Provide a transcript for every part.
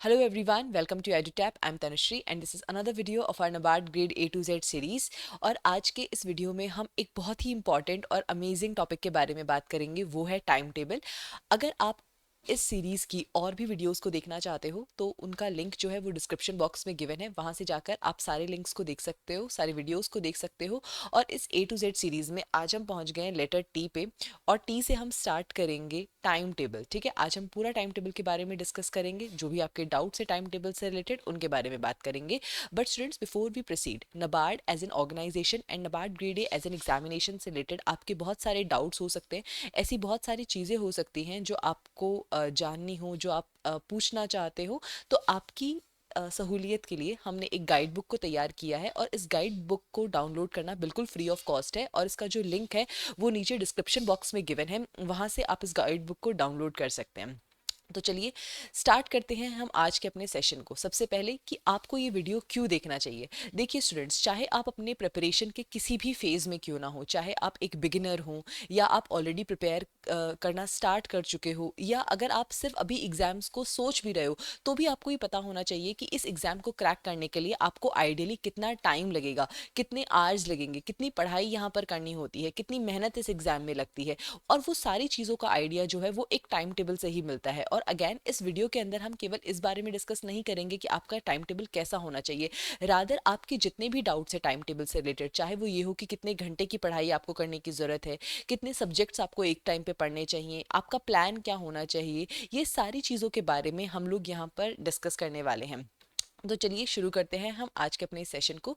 Hello everyone, welcome to EduTap. I'm Tanushree and this is another video of our NABARD Grade A to Z series। और आज के इस video में हम एक बहुत ही इंपॉर्टेंट और अमेजिंग टॉपिक के बारे में बात करेंगे, वो है टाइम टेबल। अगर आप इस सीरीज़ की और भी वीडियोस को देखना चाहते हो तो उनका लिंक जो है वो डिस्क्रिप्शन बॉक्स में गिवन है, वहाँ से जाकर आप सारे लिंक्स को देख सकते हो, सारे वीडियोस को देख सकते हो। और इस A to Z सीरीज़ में आज हम पहुँच गए हैं लेटर टी पे, और टी से हम स्टार्ट करेंगे टाइम टेबल। ठीक है, आज हम पूरा टाइम टेबल के बारे में डिस्कस करेंगे, जो भी आपके डाउट्स है टाइम टेबल से रिलेटेड उनके बारे में बात करेंगे। But students, before we proceed, NABARD as an organization and NABARD grade A as an examination से रिलेटेड आपके बहुत सारे डाउट्स हो सकते हैं। ऐसी बहुत सारी चीज़ें हो सकती हैं जो आपको जाननी हो, जो आप पूछना चाहते हो। तो आपकी सहूलियत के लिए हमने एक गाइड बुक को तैयार किया है, और इस गाइड बुक को डाउनलोड करना बिल्कुल फ्री ऑफ कॉस्ट है, और इसका जो लिंक है वो नीचे डिस्क्रिप्शन बॉक्स में गिवन है, वहाँ से आप इस गाइड बुक को डाउनलोड कर सकते हैं। तो चलिए स्टार्ट करते हैं हम आज के अपने सेशन को। सबसे पहले कि आपको ये वीडियो क्यों देखना चाहिए। देखिए स्टूडेंट्स, चाहे आप अपने प्रिपरेशन के किसी भी फेज़ में क्यों ना हो, चाहे आप एक बिगिनर हो या आप ऑलरेडी प्रिपेयर करना स्टार्ट कर चुके हो, या अगर आप सिर्फ अभी एग्ज़ाम्स को सोच भी रहे हो, तो भी आपको ये पता होना चाहिए कि इस एग्ज़ाम को क्रैक करने के लिए आपको आइडियली कितना टाइम लगेगा, कितने आवर्स लगेंगे, कितनी पढ़ाई यहाँ पर करनी होती है, कितनी मेहनत इस एग्ज़ाम में लगती है। और वो सारी चीज़ों का आइडिया जो है वो एक टाइम टेबल से ही मिलता है। और अगेन इस वीडियो के अंदर हम केवल इस बारे में डिस्कस नहीं करेंगे कि आपका टाइम टेबल कैसा होना चाहिए, रादर आपके जितने भी डाउट्स है टाइम टेबल से रिलेटेड, चाहे वो ये हो कि कितने घंटे की पढ़ाई आपको करने की ज़रूरत है, कितने सब्जेक्ट्स आपको एक टाइम पे पढ़ने चाहिए, आपका प्लान क्या होना चाहिए, ये सारी चीज़ों के बारे में हम लोग यहाँ पर डिस्कस करने वाले हैं। तो चलिए शुरू करते हैं हम आज के अपने सेशन को।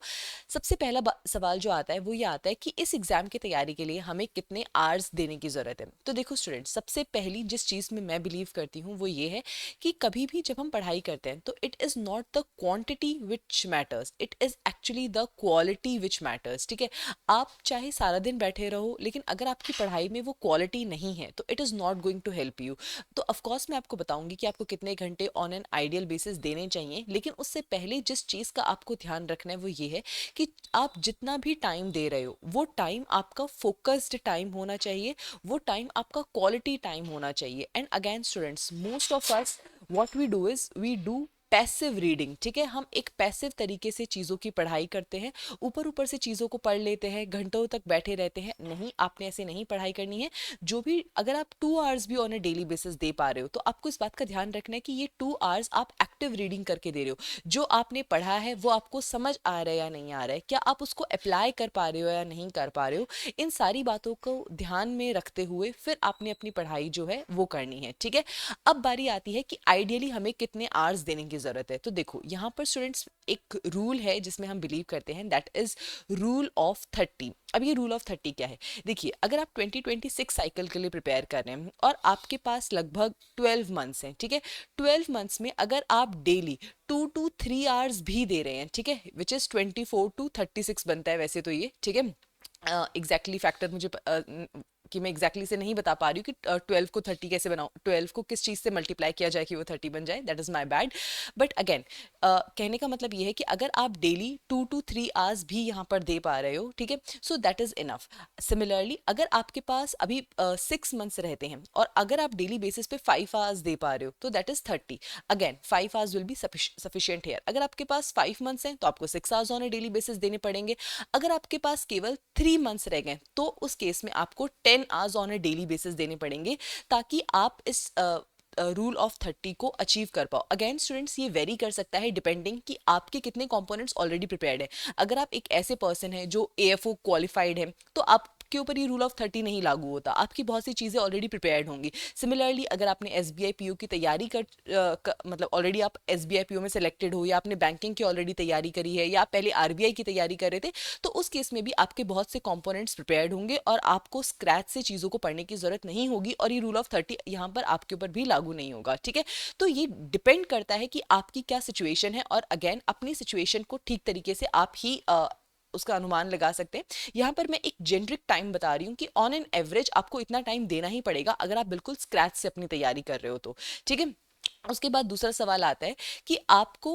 सबसे पहला सवाल जो आता है वो ये आता है कि इस एग्ज़ाम की तैयारी के लिए हमें कितने आवर्स देने की ज़रूरत है। तो देखो स्टूडेंट्स, सबसे पहली जिस चीज़ में मैं बिलीव करती हूँ वो ये है कि कभी भी जब हम पढ़ाई करते हैं तो it is not the quantity which matters, it is actually the quality which matters. ठीक है, आप चाहे सारा दिन बैठे रहो, लेकिन अगर आपकी पढ़ाई में वो क्वालिटी नहीं है तो it is not going to help you. तो ऑफकोर्स मैं आपको बताऊंगी कि आपको कितने घंटे ऑन एन आइडियल बेसिस देने चाहिए, लेकिन उससे पहले जिस चीज़ का आपको ध्यान रखना है वो ये है कि आप जितना भी टाइम दे रहे हो वो टाइम आपका फोकस्ड टाइम होना चाहिए, वो टाइम आपका क्वालिटी टाइम होना चाहिए। And again students, most of us what we do is we do passive reading. ठीक है, हम एक पैसिव तरीके से चीज़ों की पढ़ाई करते हैं, ऊपर ऊपर से चीज़ों को पढ़ लेते हैं, घंटों तक बैठे रहते हैं। नहीं, आपने ऐसे नहीं पढ़ाई करनी है। जो भी, अगर आप 2 आवर्स भी ऑन अ डेली बेसिस दे पा रहे हो तो आपको इस बात का ध्यान रखना है कि ये 2 आवर्स आप एक्टिव रीडिंग करके दे रहे हो। जो आपने पढ़ा है वो आपको समझ आ रहा है या नहीं आ रहा है, क्या आप उसको अप्लाई कर पा रहे हो या नहीं कर पा रहे हो, इन सारी बातों को ध्यान में रखते हुए फिर आपने अपनी पढ़ाई जो है वो करनी है। ठीक है, अब बारी आती है कि आइडियली हमें कितने आवर्स देने की ज़रूरत है। तो देखो यहाँ पर स्टूडेंट्स एक रूल है जिसमें हम बिलीव करते हैं, दैट इज़ रूल ऑफ 30। अब ये रूल ऑफ 30 क्या है? देखिए, अगर आप 2026 साइकिल के लिए प्रिपेयर कर रहे हैं और आपके पास लगभग 12 मंथ्स हैं, ठीक है, 12 मंथ्स में अगर आप डेली 2 to 3 आवर्स भी दे रहे हैं, ठीक है, विच इज़ 24 to 36 बनता है वैसे तो ये। ठीक है, एग्जैक्टली फैक्टर मुझे कि मैं एग्जैक्टली से नहीं बता पा रही हूँ कि 12 को 30 कैसे बनाऊँ, 12 को किस चीज़ से मल्टीप्लाई किया जाए कि वो 30 बन जाए, that is my bad. But again कहने का मतलब ये है कि अगर आप डेली 2 to 3 आवर्स भी यहाँ पर दे पा रहे हो, ठीक है, so that is enough. Similarly अगर आपके पास अभी 6 मंथ्स रहते हैं और अगर आप डेली बेसिस पे 5 आवर्स दे पा रहे हो तो that is 30। Again 5 hours will be sufficient here. अगर आपके पास 5 मंथ्स हैं तो आपको 6 hours on a daily basis देने पड़ेंगे। अगर आपके पास केवल 3 मंथ्स रह गए तो उस केस में आपको 10 hours on a daily basis देने पड़ेंगे, ताकि आप इस रूल ऑफ 30 को अचीव कर पाओ। अगेन स्टूडेंट्स, ये वेरी कर सकता है डिपेंडिंग कि आपके कितने कंपोनेंट्स ऑलरेडी प्रिपेयर्ड है। अगर आप एक ऐसे पर्सन है जो AFO क्वालिफाइड है तो आप के ऊपर ये रूल ऑफ 30 नहीं लागू होता, आपकी बहुत सी चीज़ें ऑलरेडी प्रिपेयर्ड होंगी। सिमिलरली अगर आपने SBI PO की तैयारी मतलब ऑलरेडी आप SBI PO में सेलेक्टेड हो, या आपने बैंकिंग की ऑलरेडी तैयारी करी है, या आप पहले RBI की तैयारी कर रहे थे, तो उस केस में भी आपके बहुत से कंपोनेंट्स प्रिपेयर्ड होंगे और आपको स्क्रैच से चीज़ों को पढ़ने की ज़रूरत नहीं होगी, और ये रूल ऑफ 30 यहाँ पर आपके ऊपर भी लागू नहीं होगा। ठीक है, तो ये डिपेंड करता है कि आपकी क्या सिचुएशन है, और अगेन अपनी सिचुएशन को ठीक तरीके से आप ही उसका अनुमान लगा सकते हैं। यहाँ पर मैं एक जेनरिक टाइम बता रही हूँ कि ऑन एन एवरेज आपको इतना टाइम देना ही पड़ेगा अगर आप बिल्कुल स्क्रैच से अपनी तैयारी कर रहे हो तो। ठीक है, उसके बाद दूसरा सवाल आता है कि आपको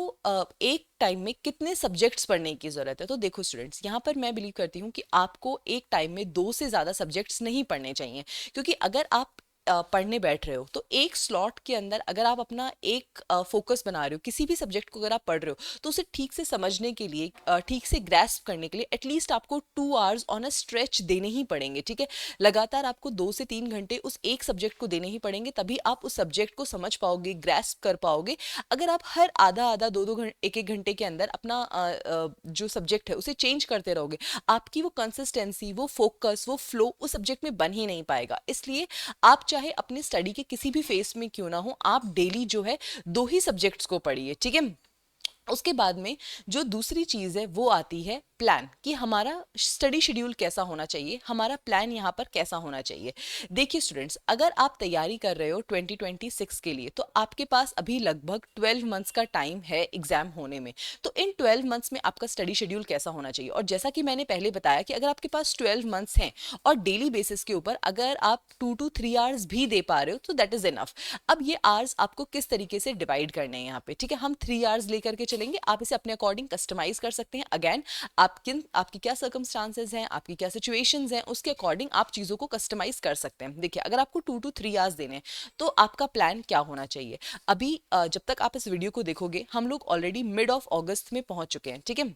एक टाइम में कितने सब्जेक्ट्स पढ़ने की ज़रूरत है। तो देखो स्टूडेंट्स, यहाँ पर मैं बिलीव करती हूँ कि आपको एक टाइम में 2 से ज़्यादा सब्जेक्ट्स नहीं पढ़ने चाहिए, क्योंकि अगर आप पढ़ने बैठ रहे हो तो एक स्लॉट के अंदर अगर आप अपना एक फोकस बना रहे हो, किसी भी सब्जेक्ट को अगर आप पढ़ रहे हो तो उसे ठीक से समझने के लिए, ठीक से ग्रैस्प करने के लिए एटलीस्ट आपको 2 आवर्स ऑन अ स्ट्रेच देने ही पड़ेंगे, ठीक है। लगातार आपको 2 से 3 घंटे उस एक सब्जेक्ट को देने ही पड़ेंगे, तभी आप उस सब्जेक्ट को समझ पाओगे, ग्रैस्प कर पाओगे। अगर आप हर आधा आधा 2-2 घंटे, 1-1 घंटे के अंदर अपना जो सब्जेक्ट है उसे चेंज करते रहोगे, आपकी वो कंसिस्टेंसी, वो फोकस, वो फ्लो उस सब्जेक्ट में बन ही नहीं पाएगा। इसलिए आप चाहे अपने स्टडी के किसी भी फेस में क्यों ना हो, आप डेली जो है 2 ही सब्जेक्ट्स को पढ़िए, ठीक है। उसके बाद में जो दूसरी चीज है वो आती है प्लान, कि हमारा स्टडी शेड्यूल कैसा होना चाहिए, हमारा प्लान यहाँ पर कैसा होना चाहिए। देखिए स्टूडेंट्स, अगर आप तैयारी कर रहे हो 2026 के लिए तो आपके पास अभी लगभग 12 मंथ्स का टाइम है एग्जाम होने में। तो इन 12 मंथ्स में आपका स्टडी शेड्यूल कैसा होना चाहिए, और जैसा कि मैंने पहले बताया कि अगर आपके पास 12 मंथ्स हैं और डेली बेसिस के ऊपर अगर आप 2 to 3 आवर्स भी दे पा रहे हो तो दैट इज इनफ। अब ये आवर्स आपको किस तरीके से डिवाइड करने हैं यहाँ पे, ठीक है। हम 3 आवर्स लेकर के चलेंगे, आप इसे अपने अकॉर्डिंग कस्टमाइज कर सकते हैं। अगेन आपकी क्या सर्कमस्टांसेस हैं, आपकी क्या सिचुएशंस हैं, उसके अकॉर्डिंग आप चीज़ों को कस्टमाइज कर सकते हैं। देखिए, अगर आपको 2 to 3 आवर्स देने हैं तो आपका प्लान क्या होना चाहिए। अभी जब तक आप इस वीडियो को देखोगे हम लोग ऑलरेडी मिड ऑफ अगस्त में पहुंच चुके हैं, ठीक है।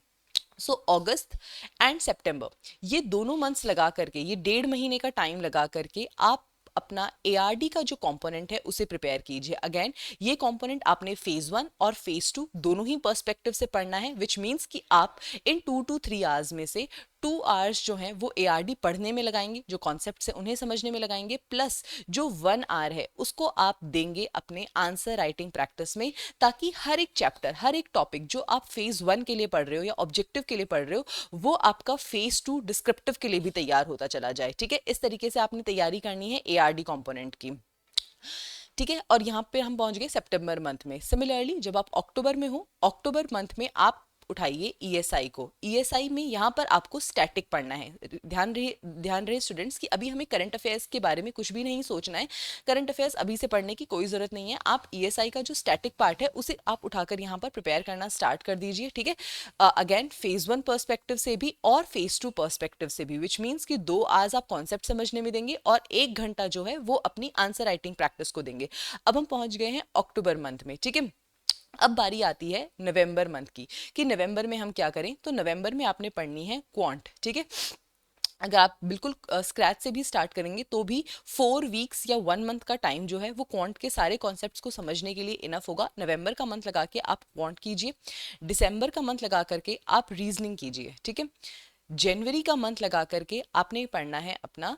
सो अगस्त एंड सितंबर, ये दोनों मंथ्स लगा करके, ये 1.5 महीने का टाइम लगा करके आप अपना एआरडी का जो कंपोनेंट है उसे प्रिपेयर कीजिए। अगेन ये कंपोनेंट आपने फेज 1 और फेज 2 दोनों ही पर्सपेक्टिव से पढ़ना है, विच मीन्स कि आप इन 2 to 3 आवर्स में से 2 आवर्स जो हैं वो एआरडी पढ़ने में लगाएंगे, जो कॉन्सेप्ट है उन्हें समझने में लगाएंगे, प्लस जो 1 आवर है उसको आप देंगे अपने आंसर राइटिंग प्रैक्टिस में, ताकि हर एक चैप्टर, हर एक टॉपिक जो आप फेज 1 के लिए पढ़ रहे हो या ऑब्जेक्टिव के लिए पढ़ रहे हो, वो आपका फेज 2 डिस्क्रिप्टिव के लिए भी तैयार होता चला जाए, ठीक है। इस तरीके से आपने तैयारी करनी है एआरडी कंपोनेंट की, ठीक है। और यहाँ पे हम पहुंच गए सितंबर मंथ में। सिमिलरली जब आप अक्टूबर में हो, अक्टूबर मंथ में आप उठाइए ईएसआई को। ईएसआई में यहाँ पर आपको स्टैटिक पढ़ना है। ध्यान रहे स्टूडेंट्स कि अभी हमें करंट अफेयर्स के बारे में कुछ भी नहीं सोचना है, करंट अफेयर्स अभी से पढ़ने की कोई ज़रूरत नहीं है। आप ईएसआई का जो स्टैटिक पार्ट है उसे आप उठाकर यहाँ पर प्रिपेयर करना स्टार्ट कर दीजिए, ठीक है। अगेन फेज 1 पर्सपेक्टिव से भी और फेज 2 पर्सपेक्टिव से भी, विच मीन्स कि 2 आवर्स आप कॉन्सेप्ट समझने में देंगे और 1 घंटा जो है वो अपनी आंसर राइटिंग प्रैक्टिस को देंगे। अब हम पहुंच गए हैं अक्टूबर मंथ में, ठीक है। अब बारी आती है नवंबर मंथ की, कि नवंबर में हम क्या करें। तो नवंबर में आपने पढ़नी है क्वांट, ठीक है। अगर आप बिल्कुल स्क्रैच से भी स्टार्ट करेंगे तो भी 4 वीक्स या 1 मंथ का टाइम जो है वो क्वांट के सारे कॉन्सेप्ट्स को समझने के लिए इनफ होगा। नवंबर का मंथ लगा के आप क्वांट कीजिए, दिसंबर का मंथ लगा करके आप रीजनिंग कीजिए, ठीक है। जनवरी का मंथ लगा करके आपने पढ़ना है अपना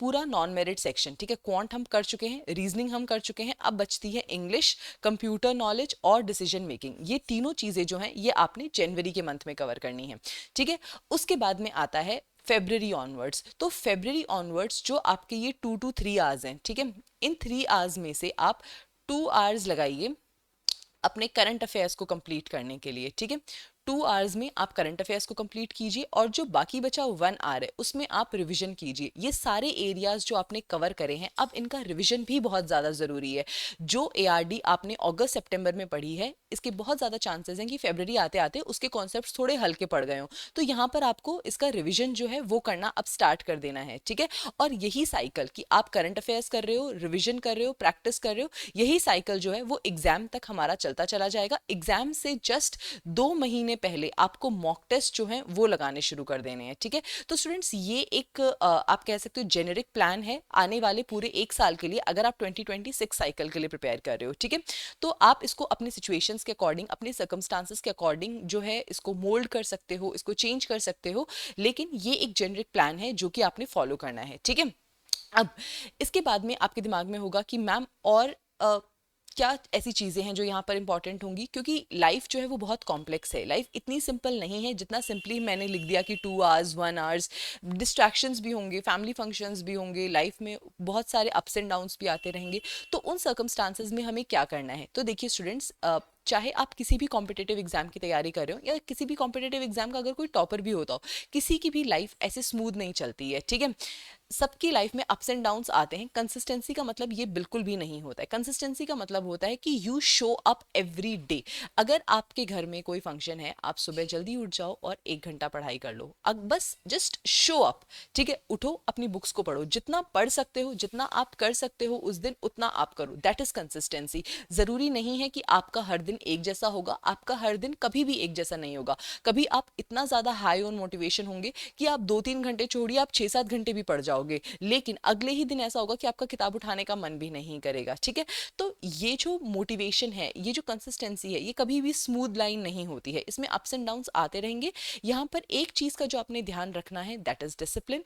पूरा नॉन मेरिट सेक्शन, ठीक है। क्वांट हम कर चुके हैं, रीजनिंग हम कर चुके हैं, अब बचती है इंग्लिश, कंप्यूटर नॉलेज और डिसीजन मेकिंग। ये तीनों चीज़ें जो हैं ये आपने जनवरी के मंथ में कवर करनी है, ठीक है। उसके बाद में आता है फेब्रवरी ऑनवर्ड्स। तो फेब्रवरी ऑनवर्ड्स जो आपके ये 2 to 3 आवर्स हैं, ठीक है। इन 3 आवर्स में से आप 2 आवर्स लगाइए अपने करंट अफेयर्स को कंप्लीट करने के लिए, ठीक है। 2 आवर्स में आप करंट अफेयर्स को कंप्लीट कीजिए और जो बाकी बचा 1 आवर है उसमें आप रिवीजन कीजिए। ये सारे एरियाज जो आपने कवर करे हैं, अब इनका रिवीजन भी बहुत ज़्यादा ज़रूरी है। जो एआरडी आपने अगस्त सितंबर में पढ़ी है, इसके बहुत ज़्यादा चांसेस हैं कि फरवरी आते आते उसके कॉन्सेप्ट्स थोड़े हल्के पड़ गए हों। तो यहाँ पर आपको इसका रिविजन जो है वो करना अब स्टार्ट कर देना है, ठीक है। और यही साइकिल कि आप करंट अफेयर्स कर रहे हो, रिविजन कर रहे हो, प्रैक्टिस कर रहे हो, यही साइकिल जो है वो एग्जाम तक हमारा चलता चला जाएगा। एग्जाम से जस्ट 2 महीने पहले आपको मॉक टेस्ट जो है वो लगाने शुरू कर देने हैं, ठीक है। तो स्टूडेंट्स ये एक आप कह सकते हो जेनेरिक प्लान है आने वाले पूरे 1 साल के लिए, अगर आप 2026 साइकिल के लिए प्रिपेयर कर रहे हो, ठीक है। तो आप इसको अपने सिचुएशंस के अकॉर्डिंग, अपने सर्कमस्टांसेस के अकॉर्डिंग जो है इसको मोल्ड कर सकते हो, इसको चेंज कर सकते हो, लेकिन ये एक जेनेरिक प्लान है जो कि आपने फॉलो करना है, ठीक है। अब इसके बाद में आपके दिमाग में होगा कि मैम और क्या ऐसी चीज़ें हैं जो यहाँ पर इंपॉर्टेंट होंगी, क्योंकि लाइफ जो है वो बहुत कॉम्प्लेक्स है। लाइफ इतनी सिंपल नहीं है जितना सिंपली मैंने लिख दिया कि 2 आवर्स 1 आवर्स। डिस्ट्रैक्शंस भी होंगे, फैमिली फंक्शंस भी होंगे, लाइफ में बहुत सारे अप्स एंड डाउन्स भी आते रहेंगे। तो उन सर्कमस्टांसेस में हमें क्या करना है। तो देखिए स्टूडेंट्स, चाहे आप किसी भी कॉम्पिटिटिव एग्जाम की तैयारी कर रहे हो या किसी भी कॉम्पिटिटिव एग्जाम का अगर कोई टॉपर भी होता हो, किसी की भी लाइफ ऐसे स्मूथ नहीं चलती है, ठीक है। सबकी लाइफ में अप्स एंड डाउन्स आते हैं। कंसिस्टेंसी का मतलब ये बिल्कुल भी नहीं होता है। कंसिस्टेंसी का मतलब होता है कि you show up every day. अगर आपके घर में कोई फंक्शन है, आप सुबह जल्दी उठ जाओ और 1 घंटा पढ़ाई कर लो। अब बस जस्ट शो अप, ठीक है। उठो, अपनी बुक्स को पढ़ो, जितना पढ़ सकते हो, जितना आप कर सकते हो उस दिन उतना आप करो। That is consistency. जरूरी नहीं है कि आपका हर दिन एक जैसा होगा, आपका हर दिन कभी भी एक जैसा नहीं होगा। कभी आप इतना ज्यादा हाई ऑन मोटिवेशन होंगे कि आप 2-3 घंटे छोड़िए, आप 6-7 घंटे भी पढ़ जाओगे, लेकिन अगले ही दिन ऐसा होगा कि आपका किताब उठाने का मन भी नहीं करेगा, ठीक है। तो ये जो मोटिवेशन है, ये जो कंसिस्टेंसी है, ये कभी भी स्मूथ लाइन नहीं होती है, इसमें अप्स एंड डाउन्स आते रहेंगे। यहाँ पर एक चीज का जो आपने ध्यान रखना है, दैट इज डिसिप्लिन।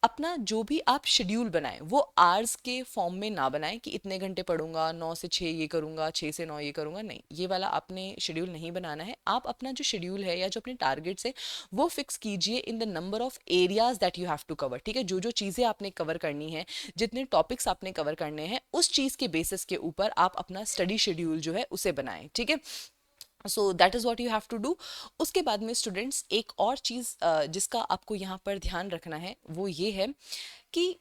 अपना जो भी आप शेड्यूल बनाएं वो आवर्स के फॉर्म में ना बनाएं कि इतने घंटे पढ़ूंगा, 9 से 6 ये करूंगा, 6 से 9 ये करूंगा। नहीं, ये वाला आपने शेड्यूल नहीं बनाना है। आप अपना जो शेड्यूल है या जो अपने टारगेट्स है वो फिक्स कीजिए in the number of areas that you have to cover, ठीक है। जो जो चीज़ें आपने कवर करनी है, जितने टॉपिक्स आपने कवर करने हैं, उस चीज़ के बेसिस के ऊपर आप अपना स्टडी शेड्यूल जो है उसे बनाएं, ठीक है। So that is what you have to do. उसके बाद में स्टूडेंट्स एक और चीज़ जिसका आपको यहाँ पर ध्यान रखना है वो ये है कि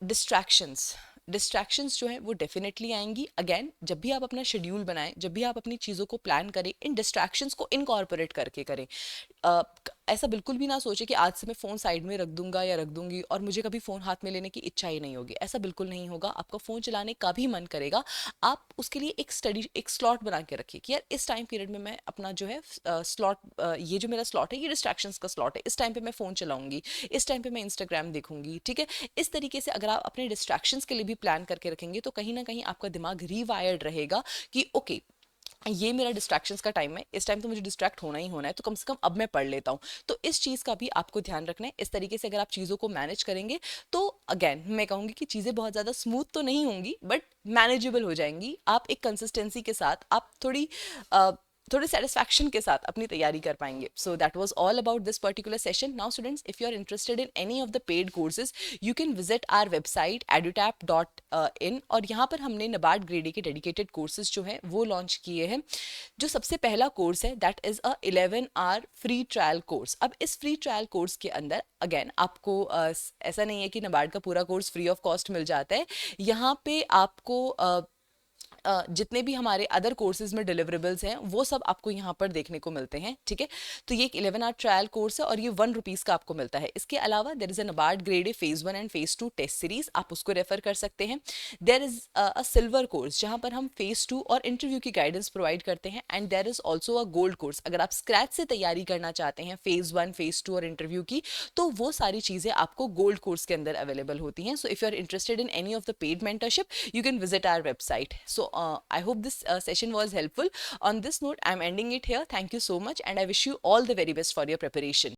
डिस्ट्रैक्शंस डिस्ट्रैक्शंस जो है वो डेफिनेटली आएंगी। अगेन, जब भी आप अपना शेड्यूल बनाएं, जब भी आप अपनी चीज़ों को प्लान करें, इन डिस्ट्रैक्शंस को इनकॉर्पोरेट करके करें। ऐसा बिल्कुल भी ना सोचे कि आज से मैं फ़ोन साइड में रख दूंगा या रख दूंगी और मुझे कभी फ़ोन हाथ में लेने की इच्छा ही नहीं होगी। ऐसा बिल्कुल नहीं होगा। आपका फ़ोन चलाने का भी मन करेगा। आप उसके लिए एक स्लॉट बना के रखिए कि यार इस टाइम पीरियड में मैं अपना जो है स्लॉट, ये जो मेरा स्लॉट है ये डिस्ट्रैक्शंस का स्लॉट है, इस टाइम पे मैं फ़ोन चलाऊंगी, इस टाइम पे मैं इंस्टाग्राम देखूंगी, ठीक है। इस तरीके से अगर आप अपने डिस्ट्रैक्शंस के लिए भी प्लान करके रखेंगे तो कहीं ना कहीं आपका दिमाग रीवायर्ड रहेगा कि ओके, ये मेरा डिस्ट्रैक्शंस का टाइम है, इस टाइम तो मुझे डिस्ट्रैक्ट होना ही होना है, तो कम से कम अब मैं पढ़ लेता हूँ। तो इस चीज़ का भी आपको ध्यान रखना है। इस तरीके से अगर आप चीज़ों को मैनेज करेंगे तो अगेन मैं कहूँगी कि चीज़ें बहुत ज़्यादा स्मूथ तो नहीं होंगी बट मैनेजेबल हो जाएंगी। आप एक कंसिस्टेंसी के साथ, आप थोड़ी सेटिस्फैक्शन के साथ अपनी तैयारी कर पाएंगे। So that was all about this particular session. Now students, if you are interested in any of the paid courses, you can visit our website edutap.in। और यहाँ पर हमने नबार्ड ग्रेड ए के डेडिकेटेड कोर्सेज जो हैं वो लॉन्च किए हैं। जो सबसे पहला कोर्स है that is a 11 hour free trial course. अब इस फ्री ट्रायल कोर्स के अंदर अगेन आपको ऐसा नहीं है कि नबार्ड का पूरा कोर्स फ्री ऑफ कॉस्ट मिल जाता है। यहाँ पे आपको जितने भी हमारे अदर कोर्सेज में डिलीवरेबल्स हैं वो सब आपको यहाँ पर देखने को मिलते हैं, ठीक है। तो ये एक 11 आवर ट्रायल कोर्स है और ये ₹1 का आपको मिलता है। इसके अलावा there is an NABARD grade A phase 1 and phase 2 test series, आप उसको रेफर कर सकते हैं। There is a silver course जहाँ पर हम फेज 2 और इंटरव्यू की गाइडेंस प्रोवाइड करते हैं। And there is also a gold course. अगर आप स्क्रैच से तैयारी करना चाहते हैं फेज 1, फेज 2 और इंटरव्यू की, तो वो सारी चीज़ें आपको गोल्ड कोर्स के अंदर अवेलेबल होती हैं। So if you are interested in any of the paid mentorship, you can visit our website. So I hope this session was helpful. On this note, I'm ending it here. Thank you so much and I wish you all the very best for your preparation.